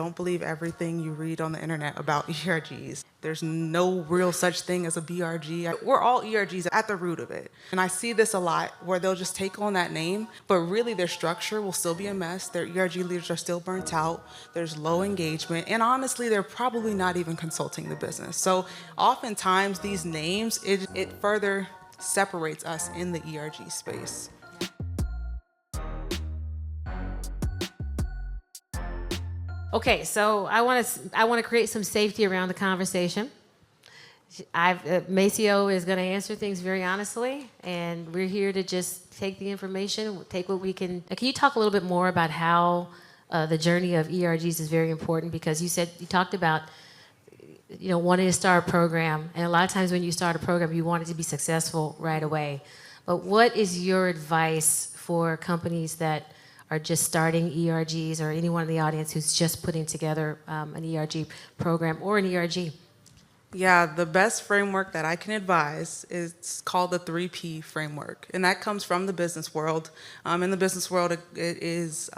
Don't believe everything you read on the internet about ERGs. There's no real such thing as a BRG. We're all ERGs at the root of it. And I see this a lot where they'll just take on that name, but really their structure will still be a mess. Their ERG leaders are still burnt out. There's low engagement. And honestly, they're probably not even consulting the business. So oftentimes these names, it further separates us in the ERG space. Okay, so I want to create some safety around the conversation. Maceo is going to answer things very honestly, and we're here to just take the information, take what we can. Can you talk a little bit more about how the journey of ERGs is very important? Because you talked about wanting to start a program, and a lot of times when you start a program, you want it to be successful right away. But what is your advice for companies that are just starting ERGs, or anyone in the audience who's just putting together an ERG program or an ERG? Yeah, the best framework that I can advise is called the 3P framework, and that comes from the business world. In the business world, it is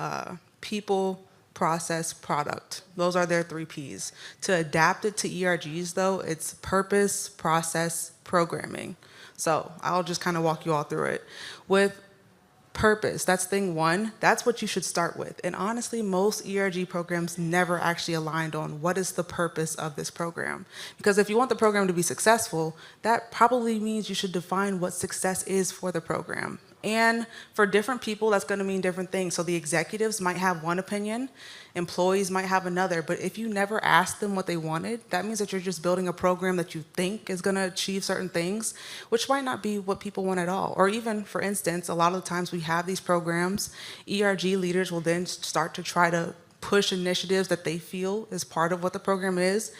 people, process, product. Those are their 3Ps. To adapt it to ERGs, though, it's purpose, process, programming. So I'll just kind of walk you all through it. With purpose, that's thing one. That's what you should start with. And honestly, most ERG programs never actually aligned on what is the purpose of this program. Because if you want the program to be successful, that probably means you should define what success is for the program. And for different people, that's going to mean different things. So the executives might have one opinion, employees might have another, but if you never ask them what they wanted, that means that you're just building a program that you think is going to achieve certain things, which might not be what people want at all. Or even, for instance, a lot of the times we have these programs, ERG leaders will then start to try to push initiatives that they feel is part of what the program is.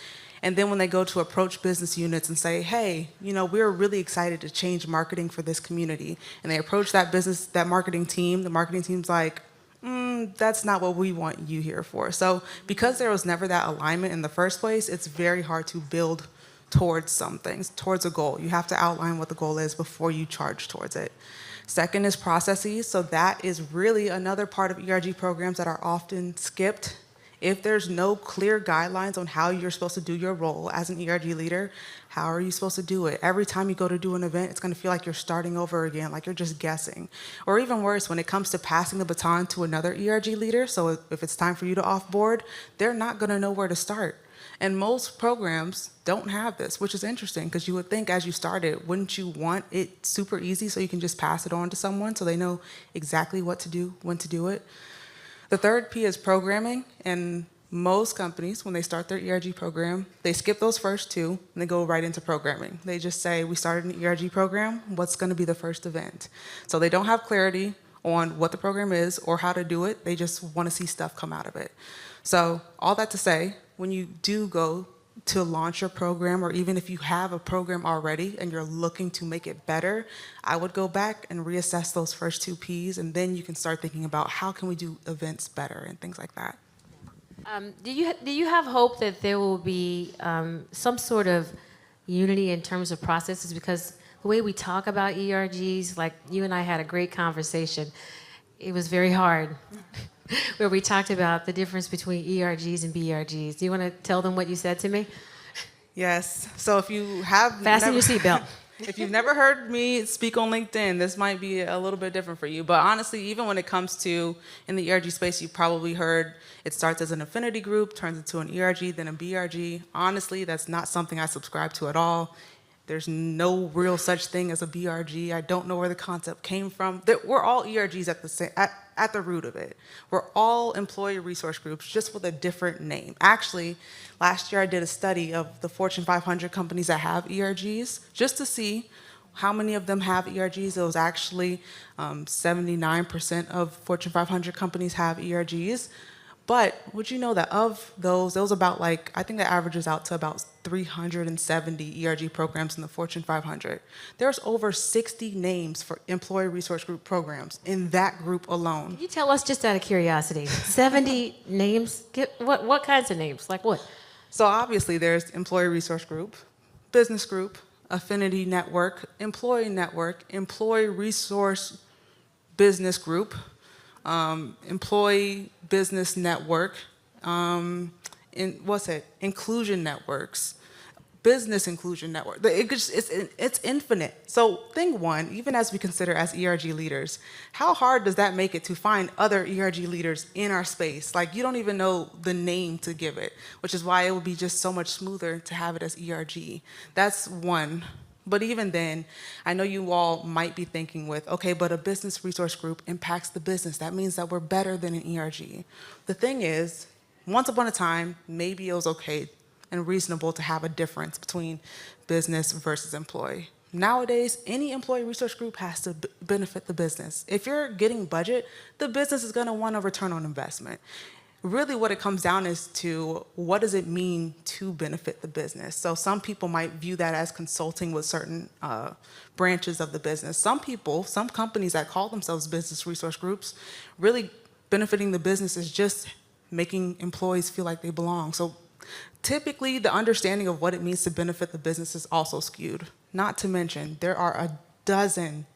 And then when they go to approach business units and say, hey, we're really excited to change marketing for this community, and they approach that marketing team, the marketing team's like, that's not what we want you here for. So because there was never that alignment in the first place, it's very hard to build towards something, towards a goal. You have to outline what the goal is before you charge towards it. Second is processes. So that is really another part of ERG programs that are often skipped. If there's no clear guidelines on how you're supposed to do your role as an ERG leader, how are you supposed to do it? Every time you go to do an event, it's going to feel like you're starting over again, like you're just guessing. Or even worse, when it comes to passing the baton to another ERG leader, so if it's time for you to offboard, they're not going to know where to start. And most programs don't have this, which is interesting, because you would think as you started, wouldn't you want it super easy so you can just pass it on to someone so they know exactly what to do, when to do it? The third P is programming, and most companies, when they start their ERG program, they skip those first two and they go right into programming. They just say, we started an ERG program, what's going to be the first event? So they don't have clarity on what the program is or how to do it. They just want to see stuff come out of it. So all that to say, when you do go to launch your program, or even if you have a program already and you're looking to make it better, I would go back and reassess those first two Ps, and then you can start thinking about how can we do events better and things like that. Do you have hope that there will be some sort of unity in terms of processes? Because the way we talk about ERGs, like you and I had a great conversation, it was very hard. Where we talked about the difference between ERGs and BRGs. Do you want to tell them what you said to me? Yes. So if you have fasten your seatbelt. If you've never heard me speak on LinkedIn, this might be a little bit different for you. But honestly, even when it comes to in the ERG space, you probably heard it starts as an affinity group, turns into an ERG, then a BRG. Honestly, that's not something I subscribe to at all. There's no real such thing as a BRG. I don't know where the concept came from. We're all ERGs at the root of it. We're all employee resource groups, just with a different name. Actually, last year I did a study of the Fortune 500 companies that have ERGs, just to see how many of them have ERGs. It was actually 79% of Fortune 500 companies have ERGs. But would you know that of those, there was about I think that averages out to about 370 ERG programs in the Fortune 500. There's over 60 names for employee resource group programs in that group alone. Can you tell us, just out of curiosity, 70 names? What kinds of names? Like what? So obviously there's employee resource group, business group, affinity network, employee resource business group, employee business network, inclusion networks, business inclusion network. It's infinite. So thing one, even as we consider as ERG leaders, how hard does that make it to find other ERG leaders in our space? Like, you don't even know the name to give it, which is why it would be just so much smoother to have it as ERG. That's one. But even then, I know you all might be thinking with, okay, but a business resource group impacts the business. That means that we're better than an ERG. The thing is, once upon a time, maybe it was okay and reasonable to have a difference between business versus employee. Nowadays, any employee resource group has to benefit the business. If you're getting budget, the business is going to want a return on investment. Really what it comes down is to what does it mean to benefit the business? So some people might view that as consulting with certain branches of the business. Some companies that call themselves business resource groups, really benefiting the business is just making employees feel like they belong. So typically, the understanding of what it means to benefit the business is also skewed. Not to mention, there are dozens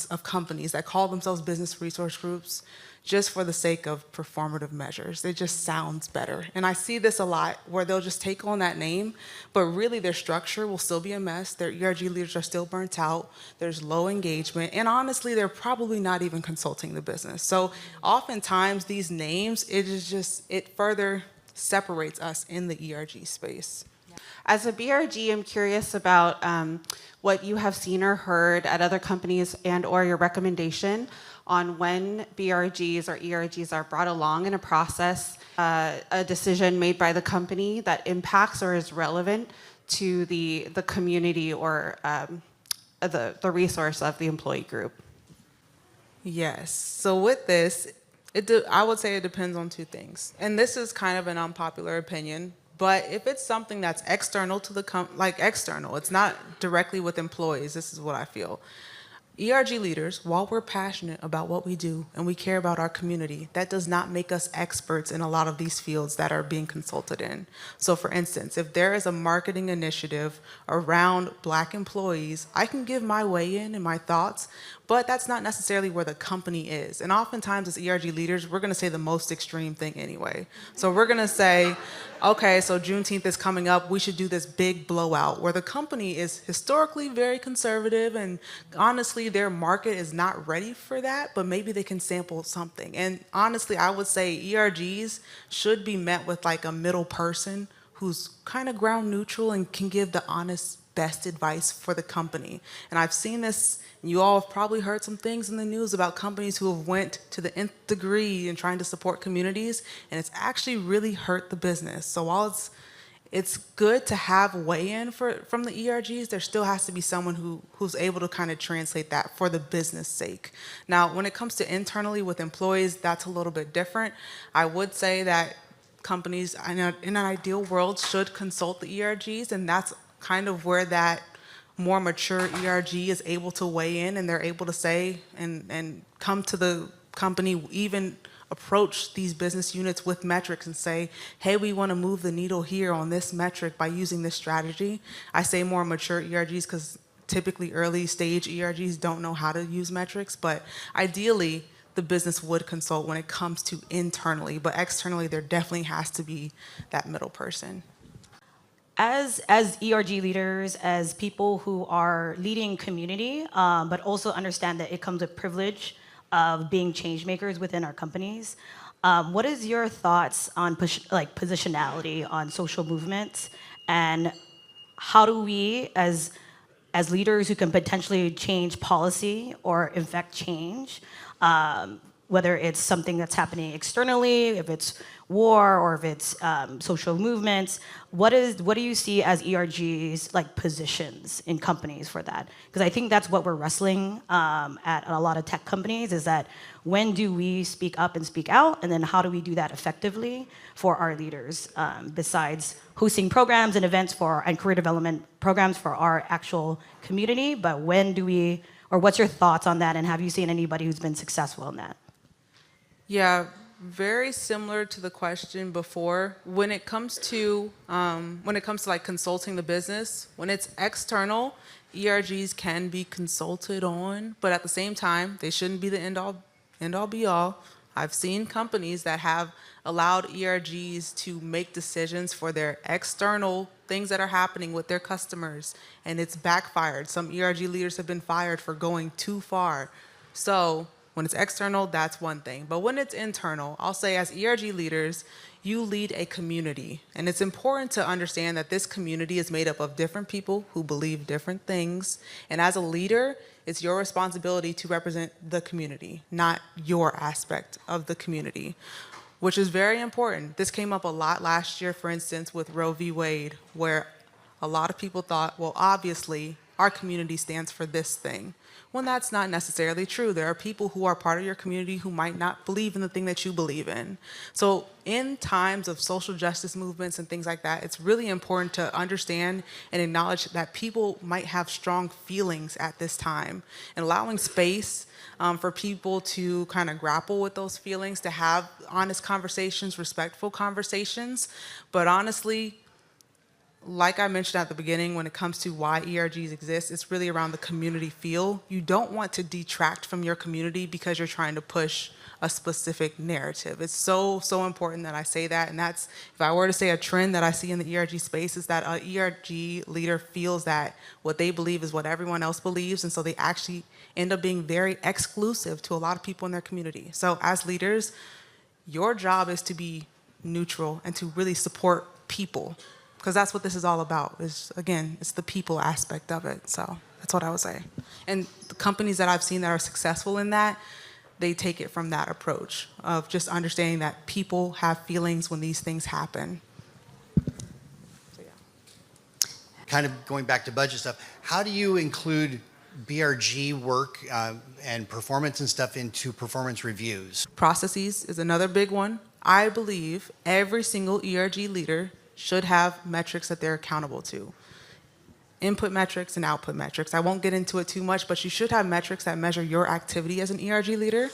of companies that call themselves business resource groups just for the sake of performative measures. It just sounds better. And I see this a lot where they'll just take on that name, but really their structure will still be a mess. Their ERG leaders are still burnt out. There's low engagement. And honestly, they're probably not even consulting the business. So oftentimes these names, it further separates us in the ERG space. As a BRG, I'm curious about what you have seen or heard at other companies and or your recommendation on when BRGs or ERGs are brought along in a process, a decision made by the company that impacts or is relevant to the community or the resource of the employee group. Yes. So with this, I would say it depends on two things. And this is kind of an unpopular opinion, but if it's something that's external to external, it's not directly with employees, this is what I feel. ERG leaders, while we're passionate about what we do and we care about our community, that does not make us experts in a lot of these fields that are being consulted in. So for instance, if there is a marketing initiative around Black employees, I can give my weigh in and my thoughts, but that's not necessarily where the company is. And oftentimes as ERG leaders, we're gonna say the most extreme thing anyway. So we're gonna say, okay, so Juneteenth is coming up, we should do this big blowout, where the company is historically very conservative and honestly their market is not ready for that, but maybe they can sample something. And honestly, I would say ERGs should be met with like a middle person who's kind of ground neutral and can give the honest, best advice for the company. And I've seen this, you all have probably heard some things in the news about companies who have went to the nth degree in trying to support communities, and it's actually really hurt the business. So while it's good to have weigh-in from the ERGs, there still has to be someone who's able to kind of translate that for the business sake. Now, when it comes to internally with employees, that's a little bit different. I would say that companies in an ideal world should consult the ERGs, and that's kind of where that more mature ERG is able to weigh in, and they're able to say and come to the company, even approach these business units with metrics and say, hey, we want to move the needle here on this metric by using this strategy. I say more mature ERGs because typically early stage ERGs don't know how to use metrics, but ideally the business would consult when it comes to internally, but externally there definitely has to be that middle person. As ERG leaders, as people who are leading community, but also understand that it comes with privilege of being change makers within our companies, what is your thoughts on positionality on social movements, and how do we, as leaders who can potentially change policy or affect change, whether it's something that's happening externally, if it's war or if it's social movements, what do you see as ERGs like positions in companies for that? Because I think that's what we're wrestling at a lot of tech companies, is that when do we speak up and speak out, and then how do we do that effectively for our leaders, besides hosting programs and events and career development programs for our actual community, but when do we, or what's your thoughts on that, and have you seen anybody who's been successful in that? Yeah, very similar to the question before. When it comes to like consulting the business, when it's external, ERGs can be consulted on, but at the same time, they shouldn't be the end all be all. I've seen companies that have allowed ERGs to make decisions for their external things that are happening with their customers, and it's backfired. Some ERG leaders have been fired for going too far. So when it's external, that's one thing. But when it's internal, I'll say as ERG leaders, you lead a community. And it's important to understand that this community is made up of different people who believe different things. And as a leader, it's your responsibility to represent the community, not your aspect of the community, which is very important. This came up a lot last year, for instance, with Roe v. Wade, where a lot of people thought, well, obviously, our community stands for this thing. When that's not necessarily true. There are people who are part of your community who might not believe in the thing that you believe in. So in times of social justice movements and things like that, it's really important to understand and acknowledge that people might have strong feelings at this time, and allowing space for people to kind of grapple with those feelings, to have honest conversations, respectful conversations. But honestly, like I mentioned at the beginning, when it comes to why ERGs exist, it's really around the community feel. You don't want to detract from your community because you're trying to push a specific narrative. It's so important that I say that. And that's, if I were to say a trend that I see in the ERG space, is that an ERG leader feels that what they believe is what everyone else believes. And so they actually end up being very exclusive to a lot of people in their community. So as leaders, your job is to be neutral and to really support people, because that's what this is all about. Again, it's the people aspect of it. So that's what I would say. And the companies that I've seen that are successful in that, they take it from that approach of just understanding that people have feelings when these things happen. So, yeah. Kind of going back to budget stuff, how do you include BRG work and performance and stuff into performance reviews? Processes is another big one. I believe every single ERG leader should have metrics that they're accountable to. Input metrics and output metrics. I won't get into it too much, but you should have metrics that measure your activity as an ERG leader,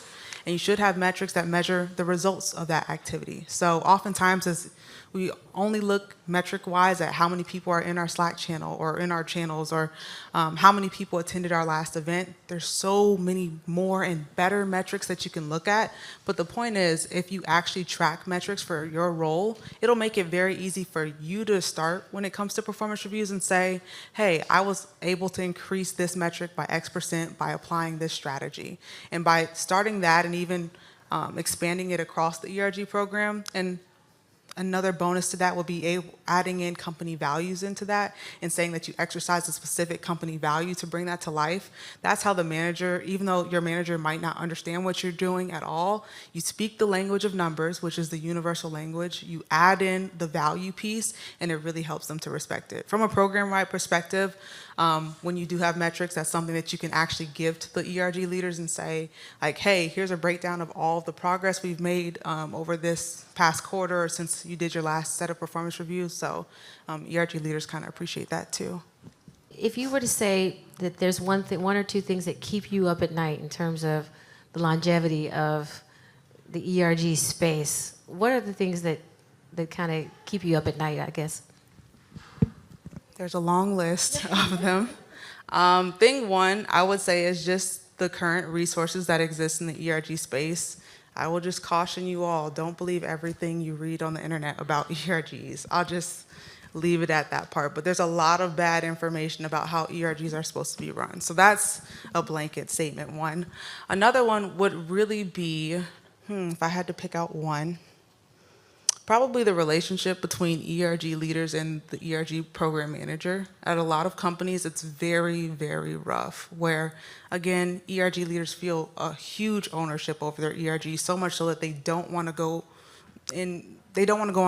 and you should have metrics that measure the results of that activity. So oftentimes, as we only look metric-wise at how many people are in our Slack channel or in our channels, or how many people attended our last event. There's so many more and better metrics that you can look at. But the point is, if you actually track metrics for your role, it'll make it very easy for you to start when it comes to performance reviews and say, hey, I was able to increase this metric by X% by applying this strategy. And by starting that and even expanding it across the ERG program, and another bonus to that would be adding in company values into that and saying that you exercise a specific company value to bring that to life. That's how the manager, even though your manager might not understand what you're doing at all, you speak the language of numbers, which is the universal language. You add in the value piece, and it really helps them to respect it. From a program-wide perspective, when you do have metrics, that's something that you can actually give to the ERG leaders and say, like, hey, here's a breakdown of all of the progress we've made over this past quarter or since you did your last set of performance reviews. So ERG leaders kind of appreciate that too. If you were to say that there's one or two things that keep you up at night in terms of the longevity of the ERG space, what are the things that kind of keep you up at night, I guess? There's a long list of them. Thing one, I would say, is just the current resources that exist in the ERG space. I will just caution you all, don't believe everything you read on the internet about ERGs. I'll just leave it at that part. But there's a lot of bad information about how ERGs are supposed to be run. So that's a blanket statement one. Another one would really be, if I had to pick out one, probably the relationship between ERG leaders and the ERG program manager. At a lot of companies, it's very, very rough, where, again, ERG leaders feel a huge ownership over their ERG, so much so that they don't want to go in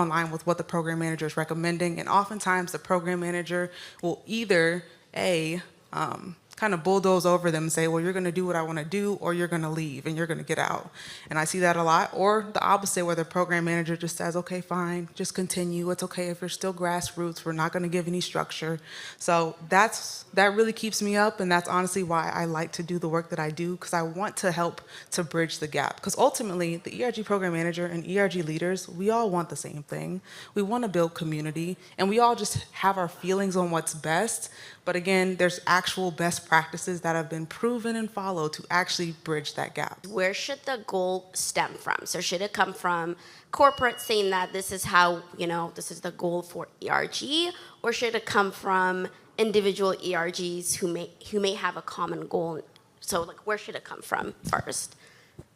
line with what the program manager is recommending. And oftentimes, the program manager will either, kind of bulldoze over them and say, well, you're going to do what I want to do, or you're going to leave and you're going to get out. And I see that a lot. Or the opposite, where the program manager just says, okay, fine, just continue. It's okay if you're still grassroots. We're not going to give any structure. So that really keeps me up, and that's honestly why I like to do the work that I do, because I want to help to bridge the gap. Because ultimately, the ERG program manager and ERG leaders, we all want the same thing. We want to build community, and we all just have our feelings on what's best. But again, there's actual best practices that have been proven and followed to actually bridge that gap. Where should the goal stem from? So should it come from corporate saying that this is how, this is the goal for ERG, or should it come from individual ERGs who may have a common goal? So like, where should it come from first?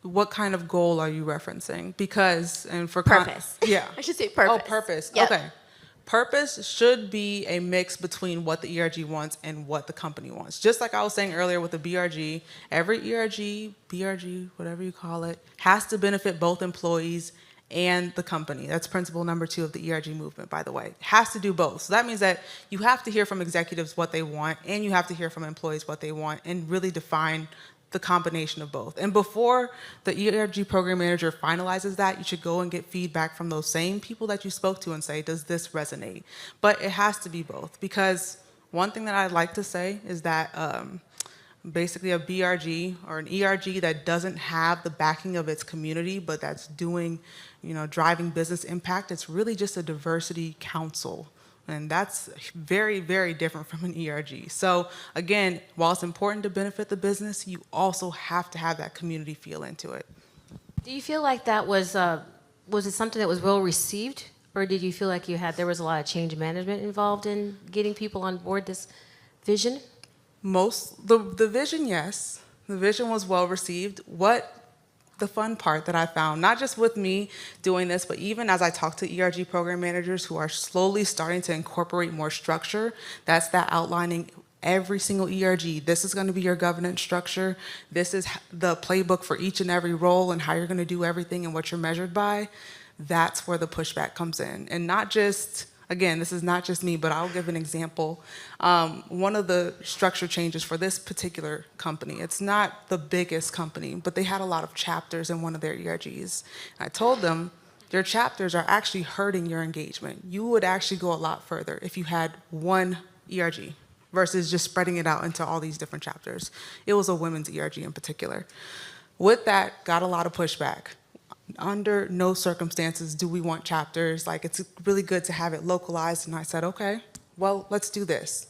What kind of goal are you referencing? Because, and for Purpose. Yeah. I should say purpose. Oh, purpose. Yep. Okay. Purpose should be a mix between what the ERG wants and what the company wants. Just like I was saying earlier with the BRG, every ERG, BRG, whatever you call it, has to benefit both employees and the company. That's principle number 2 of the ERG movement, by the way. It has to do both. So that means that you have to hear from executives what they want, and you have to hear from employees what they want, and really define the combination of both. And before the ERG program manager finalizes that, you should go and get feedback from those same people that you spoke to and say, does this resonate? But it has to be both, because one thing that I'd like to say is that basically a BRG or an ERG that doesn't have the backing of its community, but that's doing, driving business impact, it's really just a diversity council. And that's very, very different from an ERG. So again, while it's important to benefit the business, you also have to have that community feel into it. Do you feel like that was it something that was well received, or did you feel like there was a lot of change management involved in getting people on board this vision? The vision, yes. The vision was well received. The fun part that I found, not just with me doing this, but even as I talk to ERG program managers who are slowly starting to incorporate more structure, that's that outlining every single ERG. This is going to be your governance structure. This is the playbook for each and every role and how you're going to do everything and what you're measured by. That's where the pushback comes in. And not just, again, this is not just me, but I'll give an example. One of the structure changes for this particular company, it's not the biggest company, but they had a lot of chapters in one of their ERGs. I told them, your chapters are actually hurting your engagement. You would actually go a lot further if you had one ERG versus just spreading it out into all these different chapters. It was a women's ERG in particular. With that, got a lot of pushback. Under no circumstances do we want chapters. Like, it's really good to have it localized. And I said, okay, well, let's do this.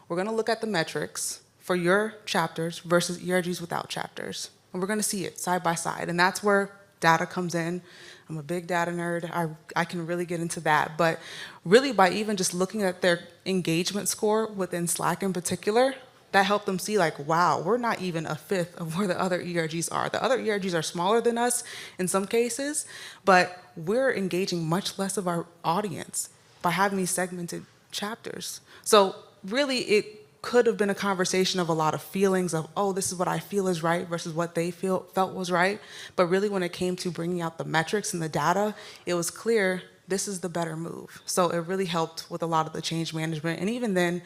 We're going to look at the metrics for your chapters versus ERGs without chapters. And we're going to see it side by side. And that's where data comes in. I'm a big data nerd. I can really get into that. But really, by even just looking at their engagement score within Slack in particular, that helped them see, like, wow, we're not even a fifth of where the other ERGs are. The other ERGs are smaller than us in some cases, but we're engaging much less of our audience by having these segmented chapters. So really, it could have been a conversation of a lot of feelings of, oh, this is what I feel is right versus what they felt was right. But really, when it came to bringing out the metrics and the data, it was clear this is the better move. So it really helped with a lot of the change management. And even then,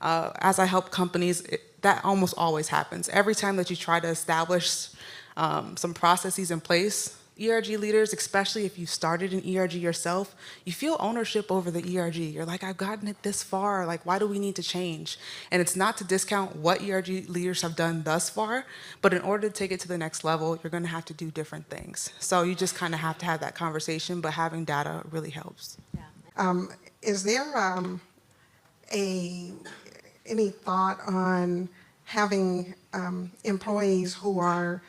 as I help companies, that almost always happens. Every time that you try to establish some processes in place, ERG leaders, especially if you started an ERG yourself, you feel ownership over the ERG. You're like, I've gotten it this far. Like, why do we need to change? And it's not to discount what ERG leaders have done thus far, but in order to take it to the next level, you're going to have to do different things. So you just kind of have to have that conversation, but having data really helps. Is there any thought on having employees who are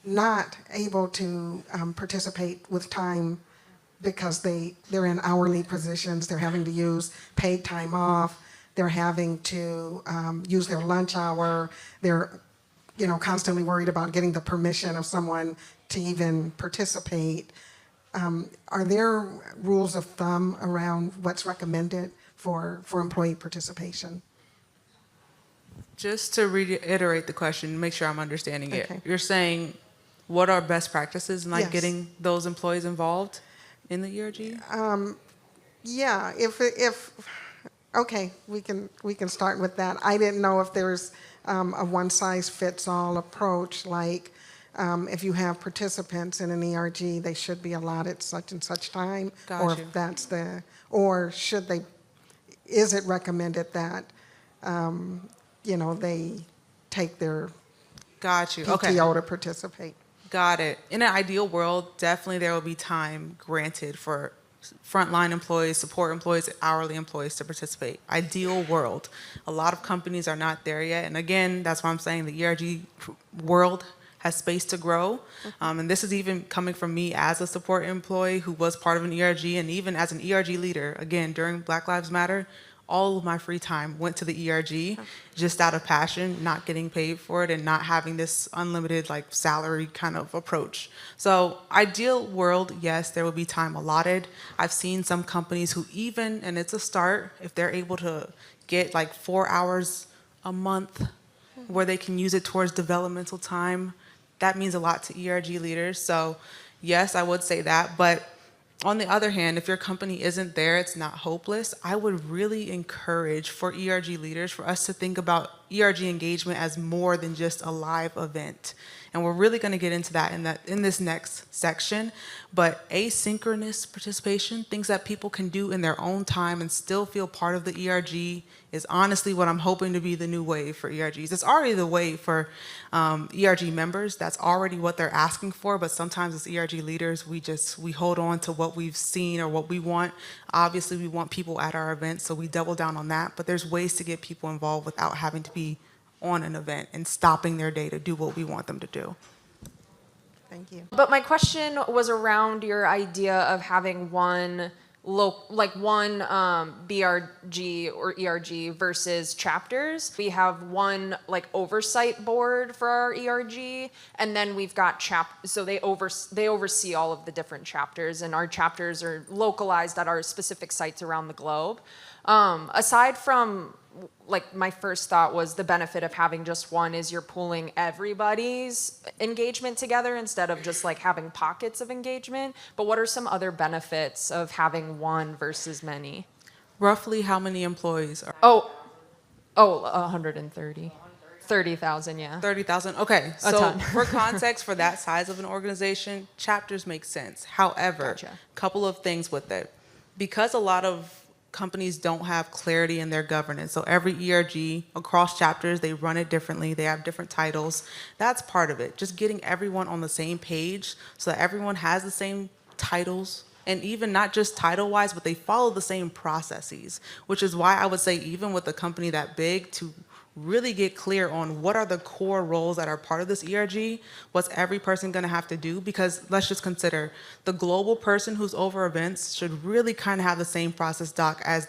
not able to participate with time because they're in hourly positions, they're having to use paid time off, they're having to use their lunch hour, they're constantly worried about getting the permission of someone to even participate. Are there rules of thumb around what's recommended for employee participation? Just to reiterate the question, make sure I'm understanding it. Okay. You're saying, what are best practices in like Yes. getting those employees involved in the ERG? Yeah, if okay, we can start with that. I didn't know if there's a one-size-fits-all approach, like if you have participants in an ERG, they should be allotted such and such time, or Got you. if that's or should they? Is it recommended that they take their Got you. Okay. PTO to participate? Got it. In an ideal world, definitely there will be time granted for frontline employees, support employees, hourly employees to participate. Ideal world. A lot of companies are not there yet. And again, that's why I'm saying the ERG world has space to grow. And this is even coming from me as a support employee who was part of an ERG, and even as an ERG leader, again, during Black Lives Matter, all of my free time went to the ERG just out of passion, not getting paid for it and not having this unlimited like salary kind of approach. So ideal world, yes, there will be time allotted. I've seen some companies who even, and it's a start, if they're able to get like 4 hours a month where they can use it towards developmental time, that means a lot to ERG leaders. So yes, I would say that, but on the other hand, if your company isn't there, it's not hopeless. I would really encourage for ERG leaders for us to think about ERG engagement as more than just a live event. And we're really going to get into that in this next section. But asynchronous participation, things that people can do in their own time and still feel part of the ERG, is honestly what I'm hoping to be the new wave for ERGs. It's already the wave for ERG members. That's already what they're asking for. But sometimes as ERG leaders, we hold on to what we've seen or what we want. Obviously, we want people at our events, so we double down on that. But there's ways to get people involved without having to be on an event and stopping their day to do what we want them to do. Thank you. But my question was around your idea of having one BRG or ERG versus chapters. We have one like oversight board for our ERG, and then we've got so they oversee all of the different chapters, and our chapters are localized at our specific sites around the globe. Aside from, like, my first thought was the benefit of having just one is you're pooling everybody's engagement together instead of just like having pockets of engagement. But what are some other benefits of having one versus many? Roughly how many employees are? 130. 30,000, yeah. 30,000. Okay, A so ton. for context, for that size of an organization, chapters make sense. However, Gotcha. couple of things with it. Because a lot of companies don't have clarity in their governance. So every ERG across chapters, they run it differently. They have different titles. That's part of it. Just getting everyone on the same page so that everyone has the same titles, and even not just title-wise, but they follow the same processes, which is why I would say even with a company that big, to really get clear on what are the core roles that are part of this ERG, what's every person gonna have to do, because let's just consider the global person who's over events should really kind of have the same process doc as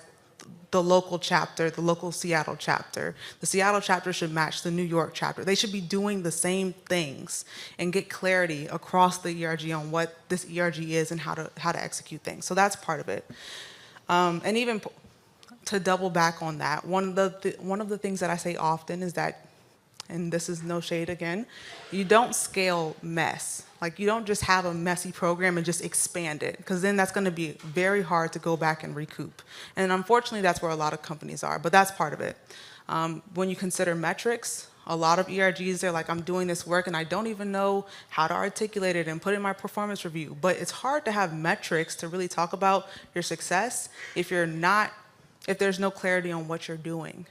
the local chapter, the local Seattle chapter. The Seattle chapter should match the New York chapter. They should be doing the same things and get clarity across the ERG on what this ERG is and how to execute things. So that's part of it. And even to double back on that, one of the things that I say often is that, and this is no shade again, you don't scale mess. Like, you don't just have a messy program and just expand it, because then that's going to be very hard to go back and recoup. And unfortunately, that's where a lot of companies are, but that's part of it. When you consider metrics, a lot of ERGs, they're like, I'm doing this work and I don't even know how to articulate it and put in my performance review. But it's hard to have metrics to really talk about your success if there's no clarity on what you're doing.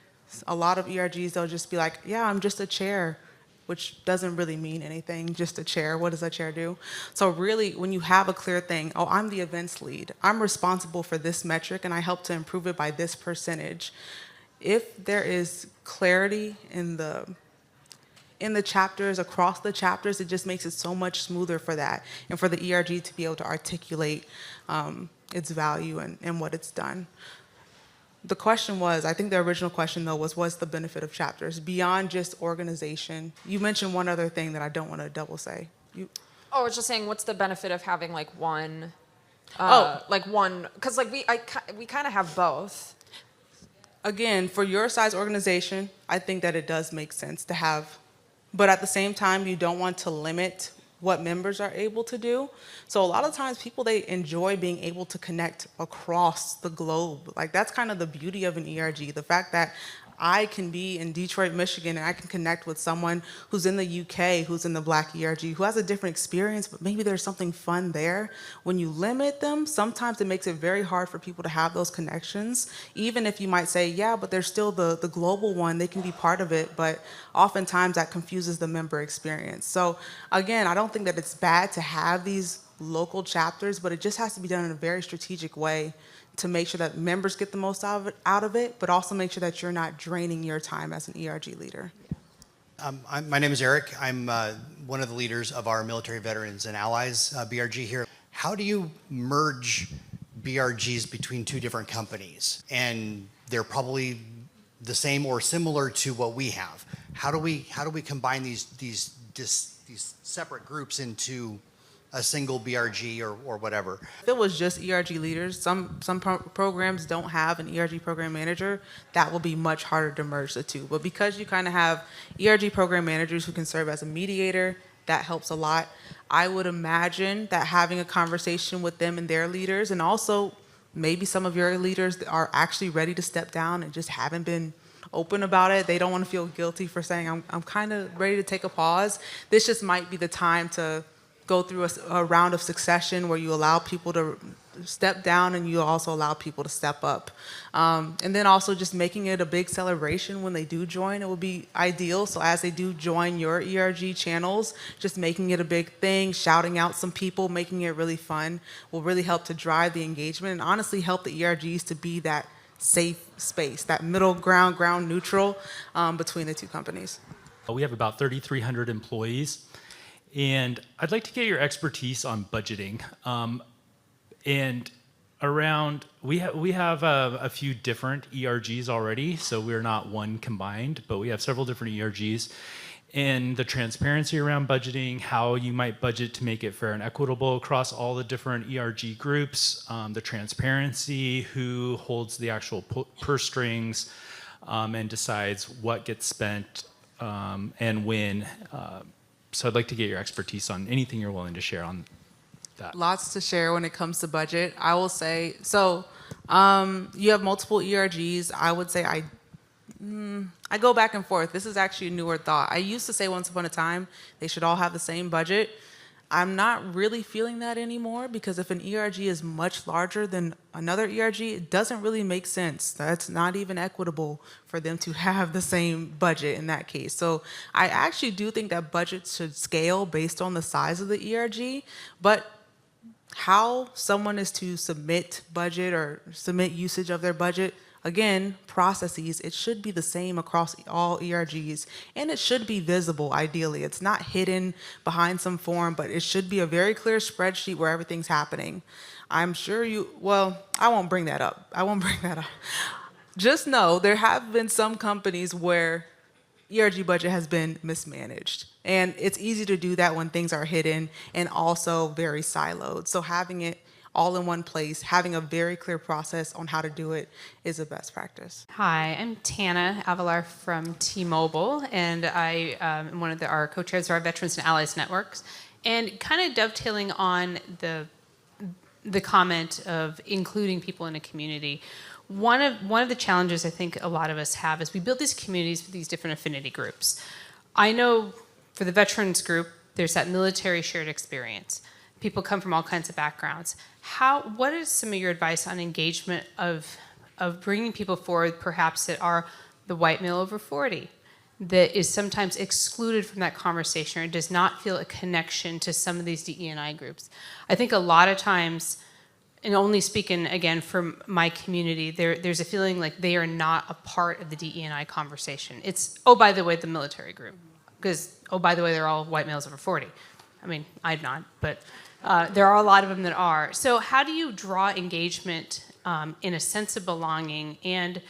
A lot of ERGs, they'll just be like, yeah, I'm just a chair, which doesn't really mean anything, just a chair. What does a chair do? So really, when you have a clear thing, oh, I'm the events lead. I'm responsible for this metric and I help to improve it by this percentage. If there is clarity in the chapters, across the chapters, it just makes it so much smoother for that and for the ERG to be able to articulate its value and what it's done. The question was, I think the original question though was, what's the benefit of chapters beyond just organization? You mentioned one other thing that I don't want to double say. I was just saying, what's the benefit of having like one, because like we kind of have both. Again, for your size organization, I think that it does make sense to have, but at the same time, you don't want to limit what members are able to do. So a lot of times people, they enjoy being able to connect across the globe. Like, that's kind of the beauty of an ERG. The fact that I can be in Detroit, Michigan, and I can connect with someone who's in the UK, who's in the Black ERG, who has a different experience, but maybe there's something fun there. When you limit them, sometimes it makes it very hard for people to have those connections, even if you might say, yeah, but there's still the global one, they can be part of it, but oftentimes that confuses the member experience. So again, I don't think that it's bad to have these local chapters, but it just has to be done in a very strategic way to make sure that members get the most out of it, but also make sure that you're not draining your time as an ERG leader. My name is Eric. I'm one of the leaders of our Military Veterans and Allies BRG here. How do you merge BRGs between two different companies? And they're probably the same or similar to what we have. How do we combine these separate groups into a single BRG or whatever? If it was just ERG leaders, some programs don't have an ERG program manager, that will be much harder to merge the two. But because you kind of have ERG program managers who can serve as a mediator, that helps a lot. I would imagine that having a conversation with them and their leaders, and also maybe some of your leaders are actually ready to step down and just haven't been open about it. They don't want to feel guilty for saying, I'm kind of ready to take a pause. This just might be the time to go through a round of succession where you allow people to step down and you also allow people to step up. And then also just making it a big celebration when they do join, it would be ideal. So as they do join your ERG channels, just making it a big thing, shouting out some people, making it really fun will really help to drive the engagement and honestly help the ERGs to be that safe space, that middle ground, ground neutral between the two companies. We have about 3,300 employees. And I'd like to get your expertise on budgeting. And around, we have a few different ERGs already, so we're not one combined, but we have several different ERGs. And the transparency around budgeting, how you might budget to make it fair and equitable across all the different ERG groups, the transparency, who holds the actual purse strings, and decides what gets spent and when. So I'd like to get your expertise on anything you're willing to share on that. Lots to share when it comes to budget. I will say, so you have multiple ERGs. I would say I go back and forth. This is actually a newer thought. I used to say once upon a time they should all have the same budget. I'm not really feeling that anymore because if an ERG is much larger than another ERG, it doesn't really make sense. That's not even equitable for them to have the same budget in that case. So I actually do think that budgets should scale based on the size of the ERG, but how someone is to submit budget or submit usage of their budget, again, processes, it should be the same across all ERGs, and it should be visible, ideally. It's not hidden behind some form, but it should be a very clear spreadsheet where everything's happening. I'm sure I won't bring that up. Just know there have been some companies where ERG budget has been mismanaged. And it's easy to do that when things are hidden and also very siloed. So having it all in one place, having a very clear process on how to do it is a best practice. Hi, I'm Tana Avalar from T-Mobile, and I am one of our co-chairs of our Veterans and Allies Networks. And kind of dovetailing on the comment of including people in a community, one of the challenges I think a lot of us have is we build these communities with these different affinity groups. I know for the veterans group, there's that military shared experience. People come from all kinds of backgrounds. What is some of your advice on engagement of bringing people forward, perhaps that are the white male over 40, that is sometimes excluded from that conversation or does not feel a connection to some of these DE&I groups? I think a lot of times, and only speaking again from my community, there's a feeling like they are not a part of the DE&I conversation. It's, oh, by the way, the military group, because, oh, by the way, they're all white males over 40. I mean, I'm not, but there are a lot of them that are. So how do you draw engagement in a sense of belonging and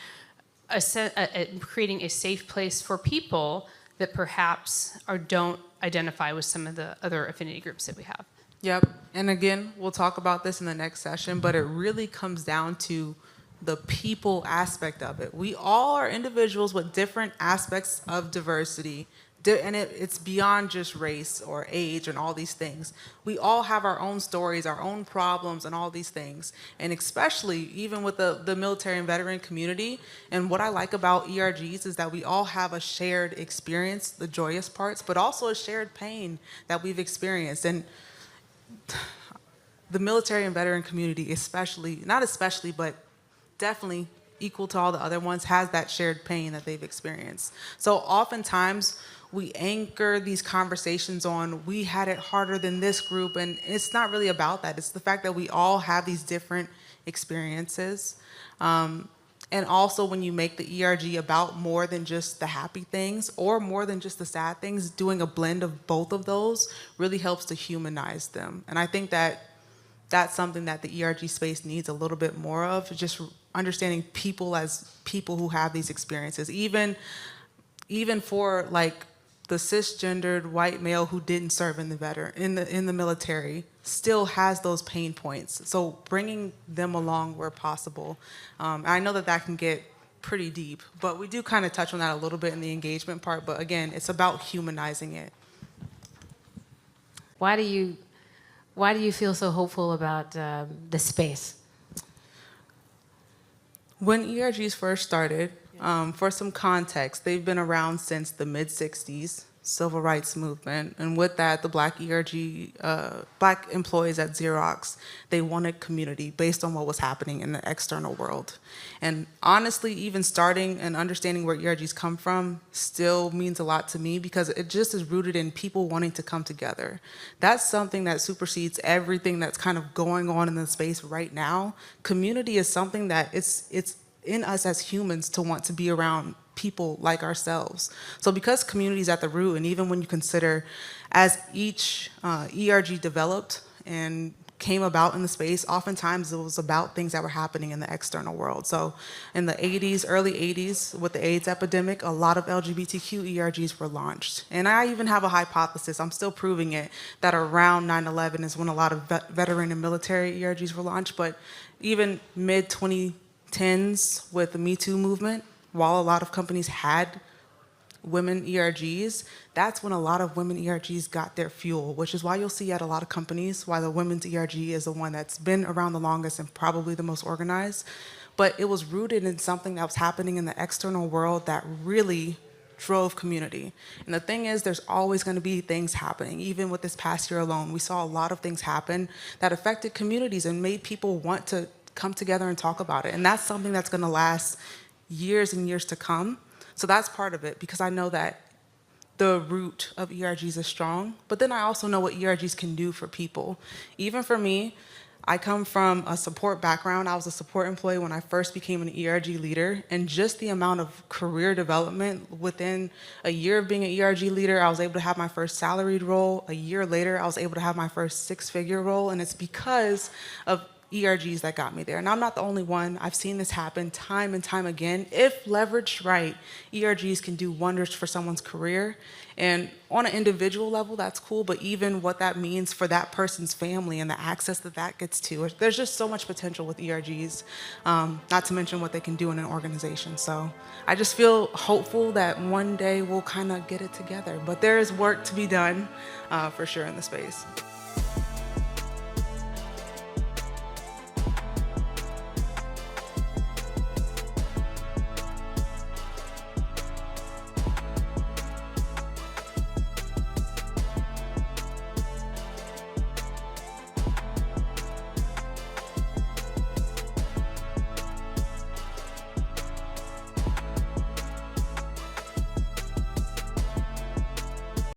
creating a safe place for people that perhaps don't identify with some of the other affinity groups that we have? Yep, and again, we'll talk about this in the next session, but it really comes down to the people aspect of it. We all are individuals with different aspects of diversity, and it's beyond just race or age and all these things. We all have our own stories, our own problems, and all these things. And especially even with the military and veteran community. And what I like about ERGs is that we all have a shared experience, the joyous parts, but also a shared pain that we've experienced. And the military and veteran community, but definitely equal to all the other ones, has that shared pain that they've experienced. So oftentimes we anchor these conversations on, we had it harder than this group, and it's not really about that. It's the fact that we all have these different experiences. And also when you make the ERG about more than just the happy things or more than just the sad things, doing a blend of both of those really helps to humanize them. And I think that that's something that the ERG space needs a little bit more of, just understanding people as people who have these experiences. Even for like the cisgendered white male who didn't serve in the military still has those pain points. So bringing them along where possible. I know that can get pretty deep, but we do kind of touch on that a little bit in the engagement part. But again, it's about humanizing it. Why do you feel so hopeful about the space? When ERGs first started, for some context, they've been around since the mid-'60s, civil rights movement. And with that, the Black ERG, Black employees at Xerox, they wanted community based on what was happening in the external world. And honestly, even starting and understanding where ERGs come from still means a lot to me, because it just is rooted in people wanting to come together. That's something that supersedes everything that's kind of going on in the space right now. Community is something that it's in us as humans to want to be around people like ourselves. So because community is at the root, and even when you consider as each ERG developed and came about in the space, oftentimes it was about things that were happening in the external world. So in the 80s, early 80s, with the AIDS epidemic, a lot of LGBTQ ERGs were launched. And I even have a hypothesis, I'm still proving it, that around 9/11 is when a lot of veteran and military ERGs were launched. But even mid-2010s with the Me Too movement, while a lot of companies had women ERGs, that's when a lot of women ERGs got their fuel, which is why you'll see at a lot of companies why the women's ERG is the one that's been around the longest and probably the most organized. But it was rooted in something that was happening in the external world that really drove community. And the thing is, there's always going to be things happening. Even with this past year alone, we saw a lot of things happen that affected communities and made people want to come together and talk about it. And that's something that's going to last years and years to come. So that's part of it, because I know that the root of ERGs is strong, but then I also know what ERGs can do for people. Even for me, I come from a support background. I was a support employee when I first became an ERG leader, and just the amount of career development within a year of being an ERG leader, I was able to have my first salaried role. A year later, I was able to have my first six-figure role, and it's because of ERGs that got me there. And I'm not the only one. I've seen this happen time and time again. If leveraged right, ERGs can do wonders for someone's career. And on an individual level, that's cool, but even what that means for that person's family and the access that that gets to, there's just so much potential with ERGs, not to mention what they can do in an organization. So I just feel hopeful that one day we'll kind of get it together. But there is work to be done for sure in the space.